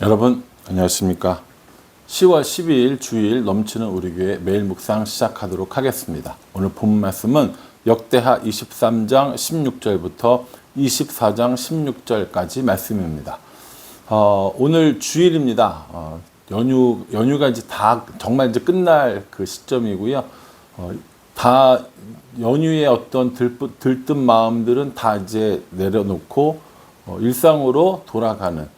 여러분 안녕하십니까. 10월 12일 주일 넘치는 우리 교회 매일 묵상 시작하도록 하겠습니다. 오늘 본 말씀은 역대하 23장 16절부터 24장 16절까지 말씀입니다. 오늘 주일입니다. 연휴가 이제 다 정말 이제 끝날 그 시점이고요. 다 연휴의 어떤 들뜬 마음들은 다 이제 내려놓고 일상으로 돌아가는,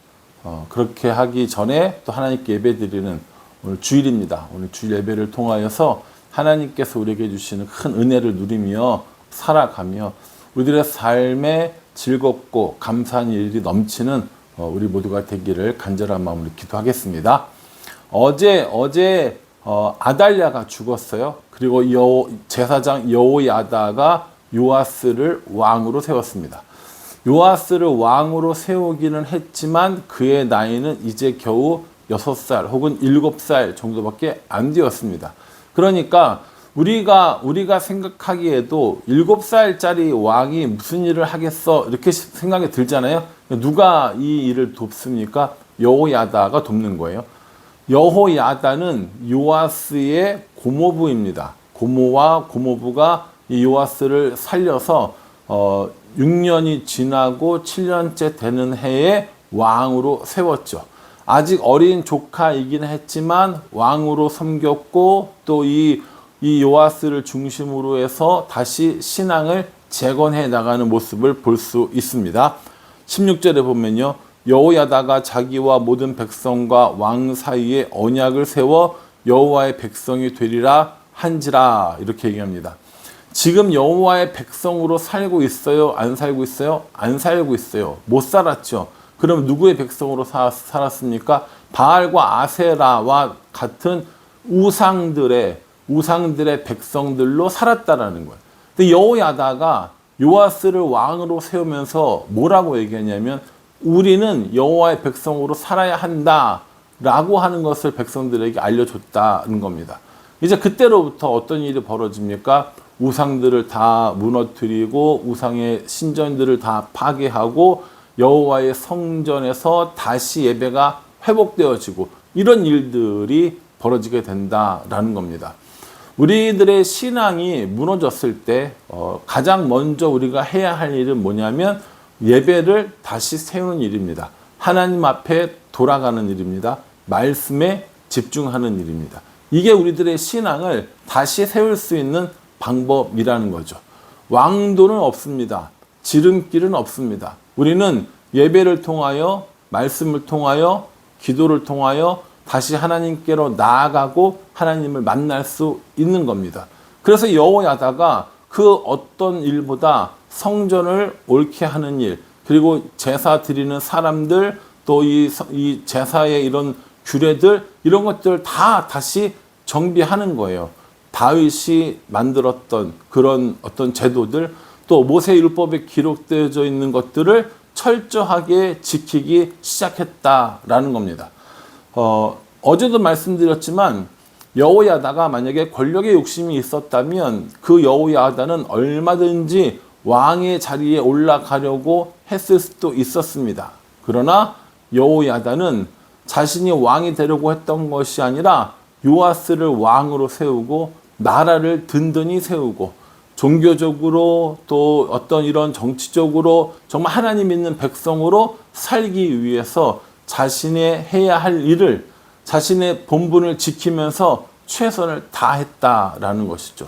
그렇게 하기 전에 또 하나님께 예배드리는 오늘 주일입니다. 오늘 주일 예배를 통하여서 하나님께서 우리에게 주시는 큰 은혜를 누리며 살아가며 우리들의 삶에 즐겁고 감사한 일이 넘치는 우리 모두가 되기를 간절한 마음으로 기도하겠습니다. 어제 아달랴가 죽었어요. 그리고 제사장 여호야다가 요아스를 왕으로 세웠습니다. 요아스를 왕으로 세우기는 했지만 그의 나이는 이제 겨우 6살 혹은 7살 정도밖에 안 되었습니다. 그러니까 우리가 생각하기에도 7살짜리 왕이 무슨 일을 하겠어 이렇게 생각이 들잖아요. 누가 이 일을 돕습니까? 여호야다가 돕는 거예요. 여호야다는 요아스의 고모부입니다. 고모와 고모부가 이 요아스를 살려서 6년이 지나고 7년째 되는 해에 왕으로 세웠죠. 아직 어린 조카이긴 했지만 왕으로 섬겼고 또 이 요아스를 중심으로 해서 다시 신앙을 재건해 나가는 모습을 볼 수 있습니다. 16절에 보면요. 여호야다가 자기와 모든 백성과 왕 사이에 언약을 세워 여호와의 백성이 되리라 한지라, 이렇게 얘기합니다. 지금 여호와의 백성으로 살고 있어요? 안 살고 있어요? 안 살고 있어요. 못 살았죠. 그럼 누구의 백성으로 살았습니까? 바알과 아세라와 같은 우상들의 백성들로 살았다라는 거예요. 근데 여호야다가 요아스를 왕으로 세우면서 뭐라고 얘기하냐면 우리는 여호와의 백성으로 살아야 한다라고 하는 것을 백성들에게 알려줬다는 겁니다. 이제 그때로부터 어떤 일이 벌어집니까? 우상들을 다 무너뜨리고 우상의 신전들을 다 파괴하고 여호와의 성전에서 다시 예배가 회복되어지고 이런 일들이 벌어지게 된다라는 겁니다. 우리들의 신앙이 무너졌을 때 가장 먼저 우리가 해야 할 일은 뭐냐면 예배를 다시 세우는 일입니다. 하나님 앞에 돌아가는 일입니다. 말씀에 집중하는 일입니다. 이게 우리들의 신앙을 다시 세울 수 있는 방법이라는 거죠. 왕도는 없습니다. 지름길은 없습니다. 우리는 예배를 통하여, 말씀을 통하여, 기도를 통하여 다시 하나님께로 나아가고 하나님을 만날 수 있는 겁니다. 그래서 여호야다가 그 어떤 일보다 성전을 옳게 하는 일, 그리고 제사 드리는 사람들, 또 이 제사의 이런 규례들, 이런 것들을 다 다시 정비하는 거예요. 다윗이 만들었던 그런 어떤 제도들, 또 모세 율법에 기록되어져 있는 것들을 철저하게 지키기 시작했다라는 겁니다. 어제도 말씀드렸지만 여호야다가 만약에 권력의 욕심이 있었다면 그 여호야다는 얼마든지 왕의 자리에 올라가려고 했을 수도 있었습니다. 그러나 여호야다는 자신이 왕이 되려고 했던 것이 아니라 요아스를 왕으로 세우고 나라를 든든히 세우고 종교적으로 또 어떤 이런 정치적으로 정말 하나님 있는 백성으로 살기 위해서 자신의 해야 할 일을, 자신의 본분을 지키면서 최선을 다했다라는 것이죠.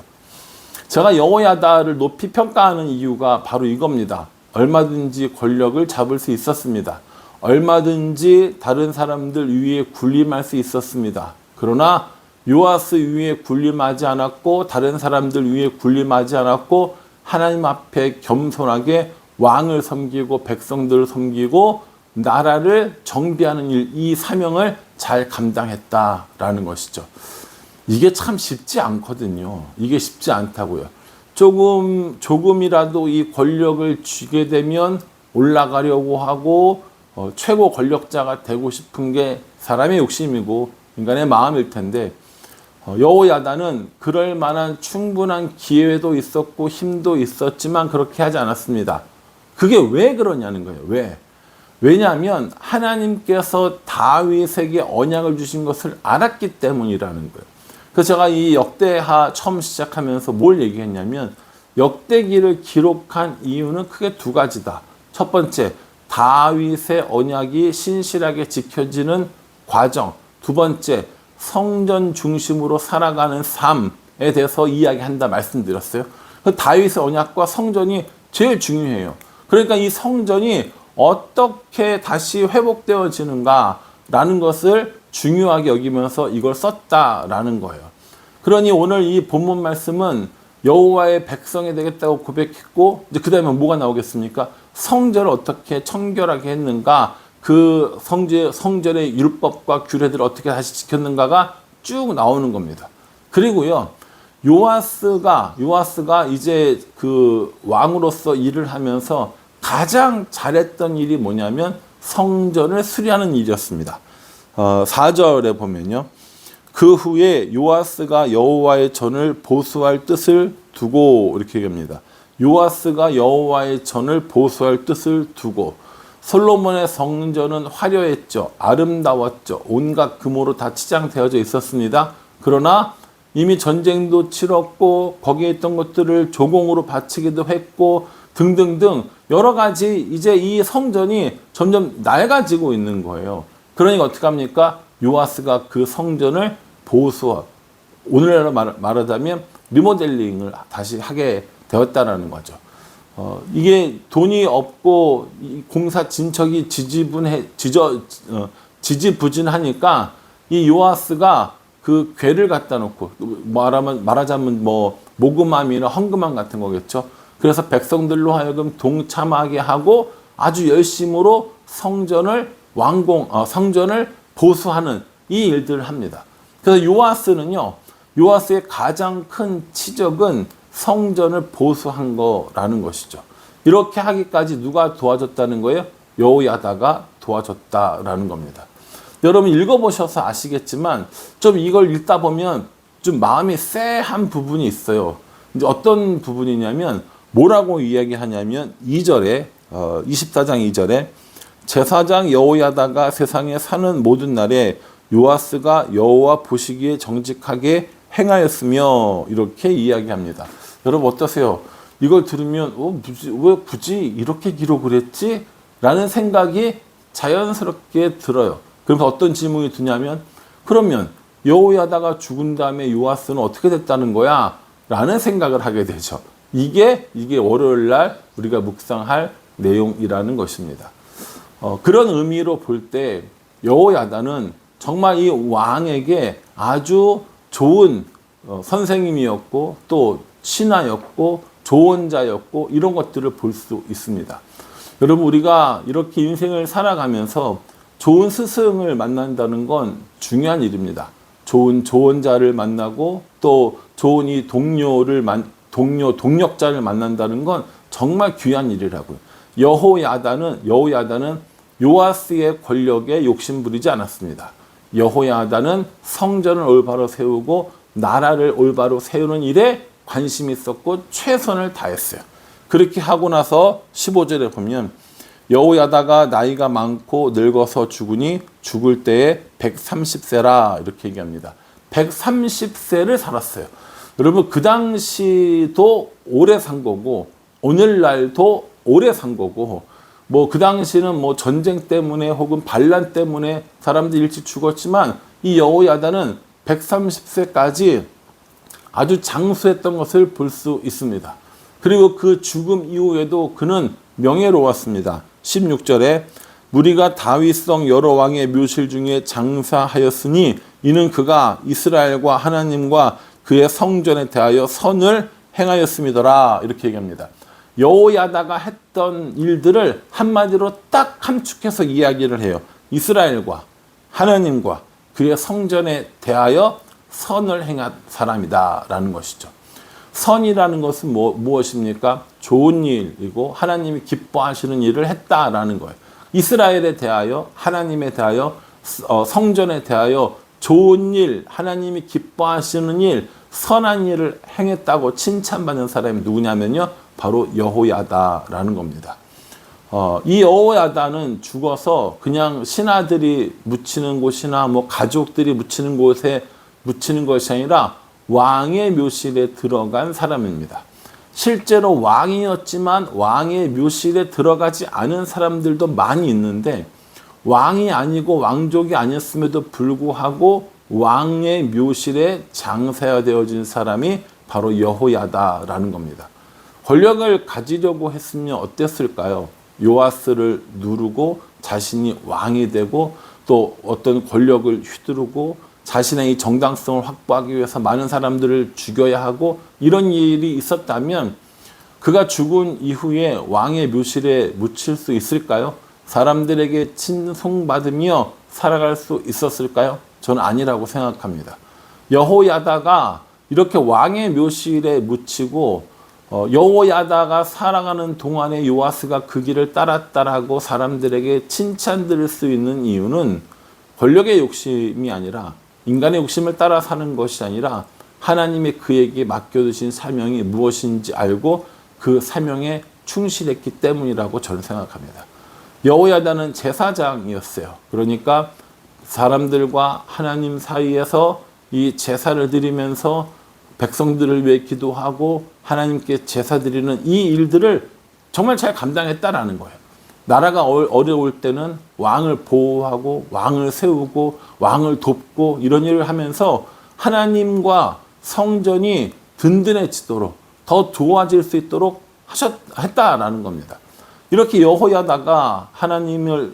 제가 여호야다를 높이 평가하는 이유가 바로 이겁니다. 얼마든지 권력을 잡을 수 있었습니다. 얼마든지 다른 사람들 위에 군림할 수 있었습니다. 그러나 요아스 위에 군림하지 않았고 다른 사람들 위에 군림하지 않았고 하나님 앞에 겸손하게 왕을 섬기고 백성들을 섬기고 나라를 정비하는 일, 이 사명을 잘 감당했다라는 것이죠. 이게 참 쉽지 않거든요. 이게 쉽지 않다고요. 조금이라도 이 권력을 쥐게 되면 올라가려고 하고 최고 권력자가 되고 싶은 게 사람의 욕심이고 인간의 마음일 텐데 여호야다는 그럴 만한 충분한 기회도 있었고 힘도 있었지만 그렇게 하지 않았습니다. 그게 왜 그러냐는 거예요. 왜? 왜냐하면 하나님께서 다윗에게 언약을 주신 것을 알았기 때문이라는 거예요. 그래서 제가 이 역대하 처음 시작하면서 뭘 얘기했냐면 역대기를 기록한 이유는 크게 두 가지다. 첫 번째, 다윗의 언약이 신실하게 지켜지는 과정. 두 번째, 성전 중심으로 살아가는 삶에 대해서 이야기한다 말씀드렸어요. 다윗의 언약과 성전이 제일 중요해요. 그러니까 이 성전이 어떻게 다시 회복되어지는가라는 것을 중요하게 여기면서 이걸 썼다라는 거예요. 그러니 오늘 이 본문 말씀은 여호와의 백성이 되겠다고 고백했고, 이제 그 다음에 뭐가 나오겠습니까? 성전을 어떻게 청결하게 했는가, 그 성전의 율법과 규례들을 어떻게 다시 지켰는가가 쭉 나오는 겁니다. 그리고요, 요아스가 이제 그 왕으로서 일을 하면서 가장 잘했던 일이 뭐냐면 성전을 수리하는 일이었습니다. 4절에 보면요. 그 후에 요아스가 여호와의 전을 보수할 뜻을 두고, 이렇게 얘기합니다. 요아스가 여호와의 전을 보수할 뜻을 두고, 솔로몬의 성전은 화려했죠. 아름다웠죠. 온갖 금으로 다 치장되어져 있었습니다. 그러나 이미 전쟁도 치렀고 거기에 있던 것들을 조공으로 바치기도 했고 등등등 여러 가지 이제 이 성전이 점점 낡아지고 있는 거예요. 그러니까 어떻게 합니까? 요아스가 그 성전을 보수하고, 오늘날로 말하자면 리모델링을 다시 하게 되었다는 거죠. 이게 돈이 없고 공사 진척이 지지부진하니까 이 요아스가 그 궤를 갖다 놓고, 말하자면 뭐 모금함이나 헌금함 같은 거겠죠. 그래서 백성들로 하여금 동참하게 하고 아주 열심으로 성전을 성전을 보수하는 이 일들을 합니다. 그래서 요아스의 가장 큰 치적은 성전을 보수한 거라는 것이죠. 이렇게 하기까지 누가 도와줬다는 거예요? 여호야다가 도와줬다라는 겁니다. 여러분 읽어보셔서 아시겠지만 좀 이걸 읽다 보면 좀 마음이 쎄한 부분이 있어요. 이제 어떤 부분이냐면 뭐라고 이야기하냐면 2절에 24장 2절에 제사장 여호야다가 세상에 사는 모든 날에 요아스가 여호와 보시기에 정직하게 행하였으며, 이렇게 이야기합니다. 여러분 어떠세요? 이걸 들으면 왜 굳이 이렇게 기록을 했지? 라는 생각이 자연스럽게 들어요. 그래서 어떤 질문이 드냐면, 그러면 여호야다가 죽은 다음에 요아스는 어떻게 됐다는 거야? 라는 생각을 하게 되죠. 이게 월요일 날 우리가 묵상할 내용이라는 것입니다. 그런 의미로 볼 때 여호야다는 정말 이 왕에게 아주 좋은 선생님이었고 또 신하였고 조언자였고 이런 것들을 볼 수 있습니다. 여러분 우리가 이렇게 인생을 살아가면서 좋은 스승을 만난다는 건 중요한 일입니다. 좋은 조언자를 만나고 또 좋은 이 동력자를 만난다는 건 정말 귀한 일이라고요. 여호야다는 요아스의 권력에 욕심부리지 않았습니다. 여호야다는 성전을 올바로 세우고 나라를 올바로 세우는 일에 관심이 있었고 최선을 다했어요. 그렇게 하고 나서 15절에 보면 여호야다가 나이가 많고 늙어서 죽으니 죽을 때에 130세라 이렇게 얘기합니다. 130세를 살았어요. 여러분 그 당시도 오래 산 거고 오늘날도 오래 산 거고, 뭐 그 당시는 뭐 전쟁 때문에 혹은 반란 때문에 사람들이 일찍 죽었지만 이 여호야다는 130세까지 아주 장수했던 것을 볼 수 있습니다. 그리고 그 죽음 이후에도 그는 명예로웠습니다. 16절에 무리가 다윗성 여러 왕의 묘실 중에 장사하였으니 이는 그가 이스라엘과 하나님과 그의 성전에 대하여 선을 행하였음이더라, 이렇게 얘기합니다. 여호야다가 했던 일들을 한마디로 딱 함축해서 이야기를 해요. 이스라엘과 하나님과 그의 성전에 대하여 선을 행한 사람이다 라는 것이죠. 선이라는 것은 무엇입니까? 좋은 일이고 하나님이 기뻐하시는 일을 했다라는 거예요. 이스라엘에 대하여, 하나님에 대하여, 성전에 대하여 좋은 일, 하나님이 기뻐하시는 일, 선한 일을 행했다고 칭찬받는 사람이 누구냐면요, 바로 여호야다라는 겁니다. 이 여호야다는 죽어서 그냥 신하들이 묻히는 곳이나 뭐 가족들이 묻히는 곳에 묻히는 것이 아니라 왕의 묘실에 들어간 사람입니다. 실제로 왕이었지만 왕의 묘실에 들어가지 않은 사람들도 많이 있는데, 왕이 아니고 왕족이 아니었음에도 불구하고 왕의 묘실에 장사되어진 사람이 바로 여호야다라는 겁니다. 권력을 가지려고 했으면 어땠을까요? 요아스를 누르고 자신이 왕이 되고 또 어떤 권력을 휘두르고 자신의 이 정당성을 확보하기 위해서 많은 사람들을 죽여야 하고, 이런 일이 있었다면 그가 죽은 이후에 왕의 묘실에 묻힐 수 있을까요? 사람들에게 친송받으며 살아갈 수 있었을까요? 저는 아니라고 생각합니다. 여호야다가 이렇게 왕의 묘실에 묻히고 여호야다가 살아가는 동안에 요아스가 그 길을 따랐다라고 사람들에게 칭찬 들을 수 있는 이유는 권력의 욕심이 아니라, 인간의 욕심을 따라 사는 것이 아니라 하나님이 그에게 맡겨두신 사명이 무엇인지 알고 그 사명에 충실했기 때문이라고 저는 생각합니다. 여호야다는 제사장이었어요. 그러니까 사람들과 하나님 사이에서 이 제사를 드리면서 백성들을 위해 기도하고 하나님께 제사 드리는 이 일들을 정말 잘 감당했다라는 거예요. 나라가 어려울 때는 왕을 보호하고 왕을 세우고 왕을 돕고 이런 일을 하면서 하나님과 성전이 든든해지도록 더 좋아질 수 있도록 했다라는 겁니다. 이렇게 여호야다가 하나님이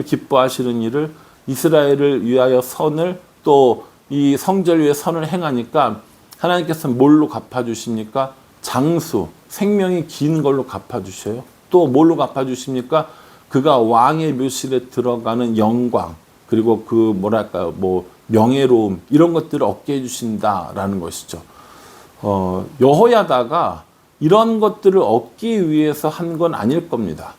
기뻐하시는 일을, 이스라엘을 위하여 선을, 또 이 성전 위에 선을 행하니까 하나님께서 뭘로 갚아주십니까? 장수, 생명이 긴 걸로 갚아주셔요. 또 뭘로 갚아주십니까? 그가 왕의 묘실에 들어가는 영광, 그리고 명예로움, 이런 것들을 얻게 해주신다라는 것이죠. 여호야다가 이런 것들을 얻기 위해서 한 건 아닐 겁니다.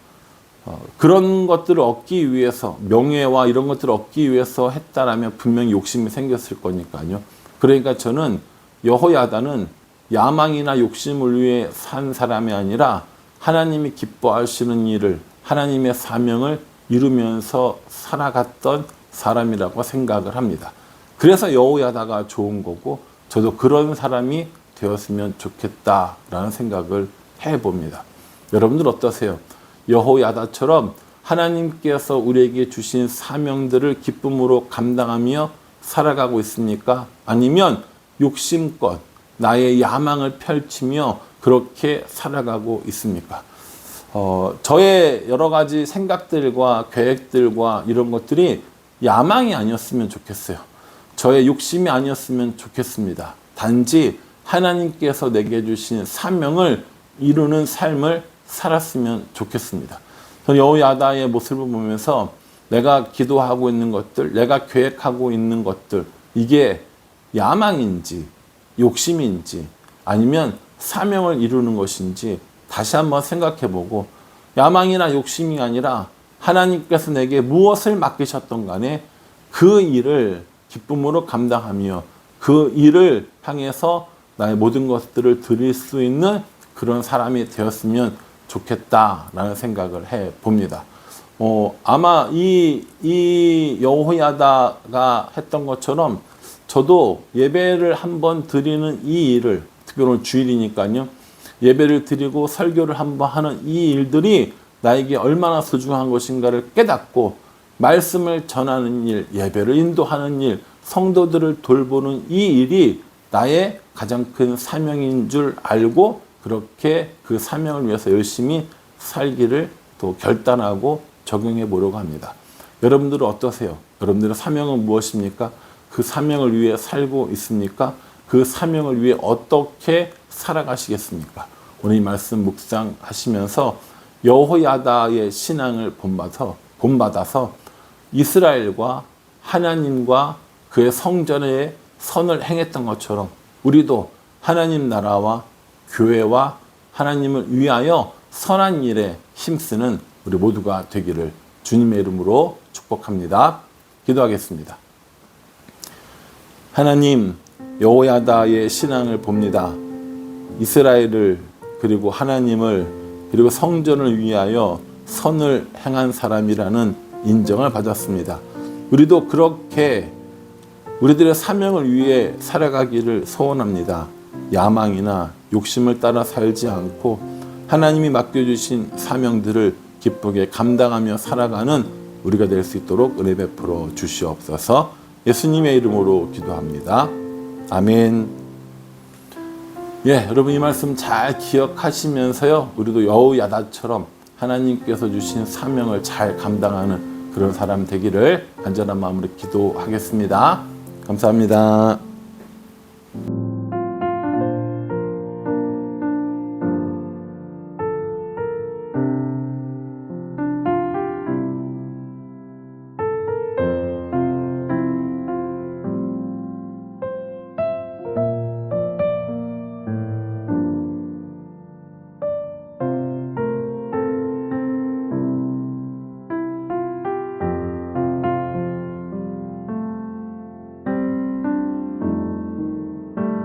그런 것들을 얻기 위해서, 명예와 이런 것들을 얻기 위해서 했다라면 분명히 욕심이 생겼을 거니까요. 그러니까 저는 여호야다는 야망이나 욕심을 위해 산 사람이 아니라 하나님이 기뻐하시는 일을, 하나님의 사명을 이루면서 살아갔던 사람이라고 생각을 합니다. 그래서 여호야다가 좋은 거고, 저도 그런 사람이 되었으면 좋겠다라는 생각을 해봅니다. 여러분들 어떠세요? 여호야다처럼 하나님께서 우리에게 주신 사명들을 기쁨으로 감당하며 살아가고 있습니까? 아니면 욕심껏 나의 야망을 펼치며 그렇게 살아가고 있습니까? 저의 여러 가지 생각들과 계획들과 이런 것들이 야망이 아니었으면 좋겠어요. 저의 욕심이 아니었으면 좋겠습니다. 단지 하나님께서 내게 주신 사명을 이루는 삶을 살았으면 좋겠습니다. 저는 여호야다의 모습을 보면서 내가 기도하고 있는 것들, 내가 계획하고 있는 것들, 이게 야망인지 욕심인지 아니면 사명을 이루는 것인지 다시 한번 생각해보고, 야망이나 욕심이 아니라 하나님께서 내게 무엇을 맡기셨던 간에 그 일을 기쁨으로 감당하며 그 일을 향해서 나의 모든 것들을 드릴 수 있는 그런 사람이 되었으면 좋겠다라는 생각을 해봅니다. 아마 이 여호야다가 했던 것처럼 저도 예배를 한번 드리는 이 일을, 특히 오늘 주일이니까요, 예배를 드리고 설교를 한번 하는 이 일들이 나에게 얼마나 소중한 것인가를 깨닫고 말씀을 전하는 일, 예배를 인도하는 일, 성도들을 돌보는 이 일이 나의 가장 큰 사명인 줄 알고 그렇게 그 사명을 위해서 열심히 살기를 또 결단하고 적용해 보려고 합니다. 여러분들은 어떠세요? 여러분들의 사명은 무엇입니까? 그 사명을 위해 살고 있습니까? 그 사명을 위해 어떻게 살아가시겠습니까? 오늘 이 말씀 묵상하시면서 여호야다의 신앙을 본받아서 이스라엘과 하나님과 그의 성전에 선을 행했던 것처럼 우리도 하나님 나라와 교회와 하나님을 위하여 선한 일에 힘쓰는 우리 모두가 되기를 주님의 이름으로 축복합니다. 기도하겠습니다. 하나님, 여호야다의 신앙을 봅니다. 이스라엘을 그리고 하나님을 그리고 성전을 위하여 선을 행한 사람이라는 인정을 받았습니다. 우리도 그렇게 우리들의 사명을 위해 살아가기를 소원합니다. 야망이나 욕심을 따라 살지 않고 하나님이 맡겨주신 사명들을 기쁘게 감당하며 살아가는 우리가 될 수 있도록 은혜 베풀어 주시옵소서. 예수님의 이름으로 기도합니다. 아멘. 여러분 이 말씀 잘 기억하시면서요, 우리도 여우야다처럼 하나님께서 주신 사명을 잘 감당하는 그런 사람 되기를 간절한 마음으로 기도하겠습니다. 감사합니다.